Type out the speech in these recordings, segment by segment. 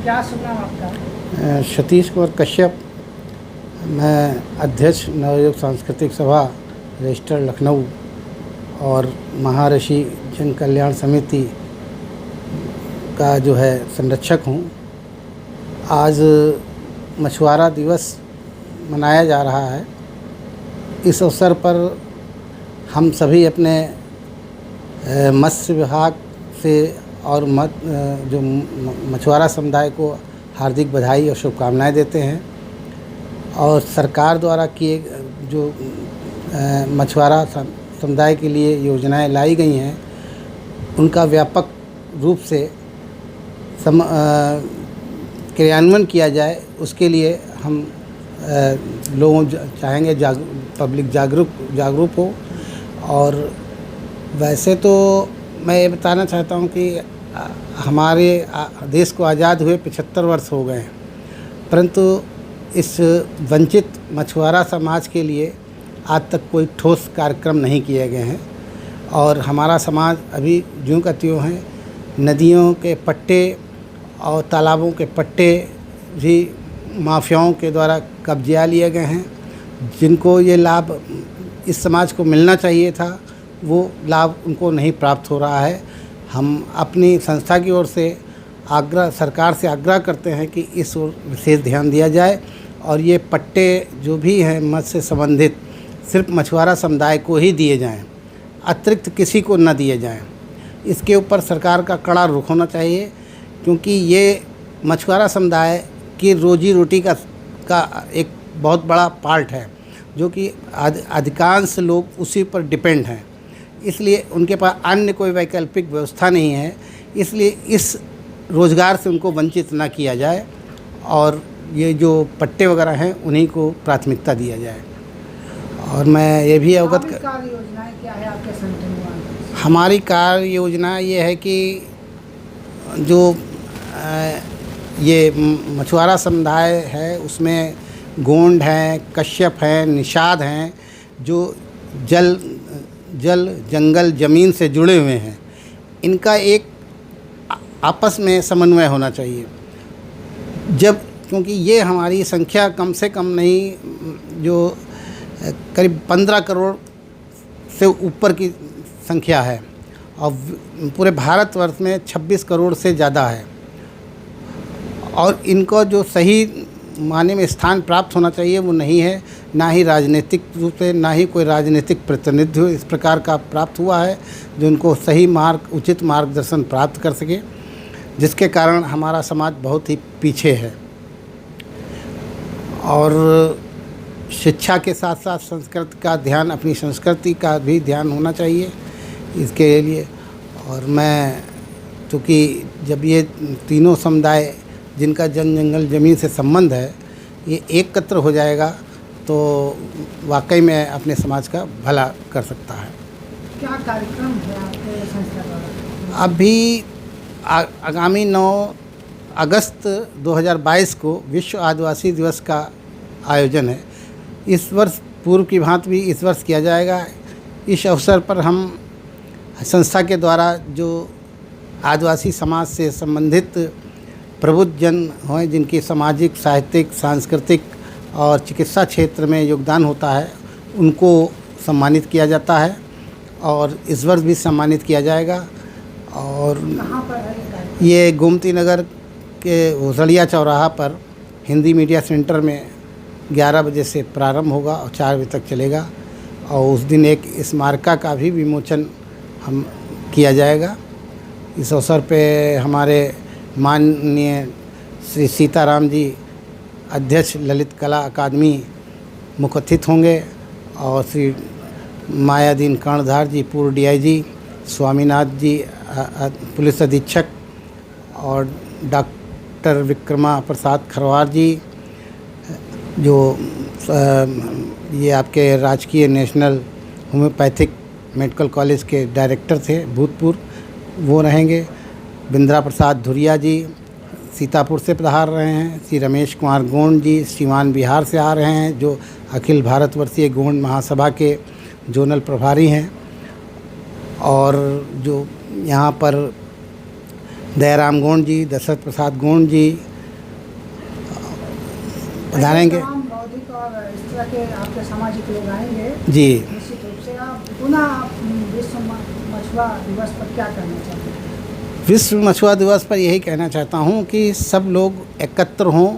क्या सुना आपका? सतीश कुमार कश्यप। मैं अध्यक्ष नवयुग सांस्कृतिक सभा रजिस्टर लखनऊ और महर्षि जन कल्याण समिति का जो है संरक्षक हूँ। आज मछुआरा दिवस मनाया जा रहा है। इस अवसर पर हम सभी अपने मत्स्य विभाग से और जो मछुआरा समुदाय को हार्दिक बधाई और शुभकामनाएं देते हैं। और सरकार द्वारा किए जो मछुआरा समुदाय के लिए योजनाएं लाई गई हैं, उनका व्यापक रूप से क्रियान्वयन किया जाए, उसके लिए हम लोगों चाहेंगे पब्लिक जागरूक हो। और वैसे तो मैं ये बताना चाहता हूँ कि हमारे देश को आज़ाद हुए 75 वर्ष हो गए हैं, परंतु इस वंचित मछुआरा समाज के लिए आज तक कोई ठोस कार्यक्रम नहीं किए गए हैं। और हमारा समाज अभी ज्यों का त्यों है। नदियों के पट्टे और तालाबों के पट्टे भी माफियाओं के द्वारा कब्जा लिए गए हैं। जिनको ये लाभ इस समाज को मिलना चाहिए था, वो लाभ उनको नहीं प्राप्त हो रहा है। हम अपनी संस्था की ओर से सरकार से आग्रह करते हैं कि इस ओर विशेष ध्यान दिया जाए और ये पट्टे जो भी हैं मत्स्य से संबंधित सिर्फ मछुआरा समुदाय को ही दिए जाएं, अतिरिक्त किसी को न दिए जाएं। इसके ऊपर सरकार का कड़ा रुख होना चाहिए, क्योंकि ये मछुआरा समुदाय की रोजी रोटी का एक बहुत बड़ा पार्ट है, जो कि अधिकांश लोग उसी पर डिपेंड हैं। इसलिए उनके पास अन्य कोई वैकल्पिक व्यवस्था नहीं है। इसलिए इस रोज़गार से उनको वंचित ना किया जाए और ये जो पट्टे वगैरह हैं उन्हीं को प्राथमिकता दिया जाए। और मैं ये भी अवगत कार्य योजनाएं क्या है आपके संगठन में? हमारी कार्य योजना ये है कि जो ये मछुआरा समुदाय है उसमें गोंड हैं, कश्यप हैं, निषाद हैं, जो जल जंगल ज़मीन से जुड़े हुए हैं। इनका एक आपस में समन्वय होना चाहिए। क्योंकि ये हमारी संख्या कम से कम नहीं, जो करीब 15 करोड़ से ऊपर की संख्या है और पूरे भारतवर्ष में 26 करोड़ से ज़्यादा है। और इनको जो सही मायने में स्थान प्राप्त होना चाहिए वो नहीं है, ना ही राजनीतिक रूप से, ना ही कोई राजनीतिक प्रतिनिधित्व इस प्रकार का प्राप्त हुआ है जो उनको सही उचित मार्गदर्शन प्राप्त कर सके, जिसके कारण हमारा समाज बहुत ही पीछे है। और शिक्षा के साथ साथ संस्कृति का ध्यान, अपनी संस्कृति का भी ध्यान होना चाहिए इसके लिए। और मैं चूँकि जब ये तीनों समुदाय जिनका जंगल ज़मीन से संबंध है ये एकत्र हो जाएगा तो वाकई में अपने समाज का भला कर सकता है। क्या कार्यक्रम है आपके संस्था द्वारा? अभी आगामी 9 अगस्त 2022 को विश्व आदिवासी दिवस का आयोजन है। इस वर्ष पूर्व की भांति भी इस वर्ष किया जाएगा। इस अवसर पर हम संस्था के द्वारा जो आदिवासी समाज से संबंधित प्रबुद्ध जन हैं, जिनकी सामाजिक, साहित्यिक, सांस्कृतिक और चिकित्सा क्षेत्र में योगदान होता है, उनको सम्मानित किया जाता है और इस वर्ष भी सम्मानित किया जाएगा। और कहाँ पर है ये गोमती नगर के घोसड़िया चौराहा पर हिंदी मीडिया सेंटर में 11 बजे से प्रारंभ होगा और 4 बजे तक चलेगा। और उस दिन एक स्मारका का भी विमोचन हम किया जाएगा। इस अवसर पे हमारे माननीय श्री सीताराम जी, अध्यक्ष ललित कला अकादमी, मुख्य अतिथि होंगे और श्री मायादीन कर्णधार जी, पूर्व DIG, स्वामीनाथ जी, पुलिस अधीक्षक, और डॉक्टर विक्रमा प्रसाद खरवार जी, जो ये आपके राजकीय नेशनल होम्योपैथिक मेडिकल कॉलेज के डायरेक्टर थे भूतपूर्व, वो रहेंगे। बिंद्रा प्रसाद धुरिया जी सीतापुर से पधार रहे हैं। श्री रमेश कुमार गोंड जी सीवान बिहार से आ रहे हैं, जो अखिल भारतवर्षीय गोंड महासभा के जोनल प्रभारी हैं। और जो यहाँ पर दयाराम गोंड जी, दशरथ प्रसाद गोंड जी, पधारेंगे। तमाम बौद्धिक और इस तरह के आपके सामाजिक लोग आएंगे जी। निश्चित रूप से। आप पुनः विश्व मछुआ दिवस पर क्या कहना चाहते हैं? विश्व मछुआ दिवस पर यही कहना चाहता हूँ कि सब लोग एकत्र हों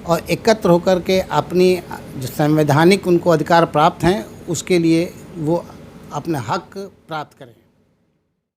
और एकत्र होकर के अपनी जो संवैधानिक उनको अधिकार प्राप्त हैं उसके लिए वो अपने हक प्राप्त करें।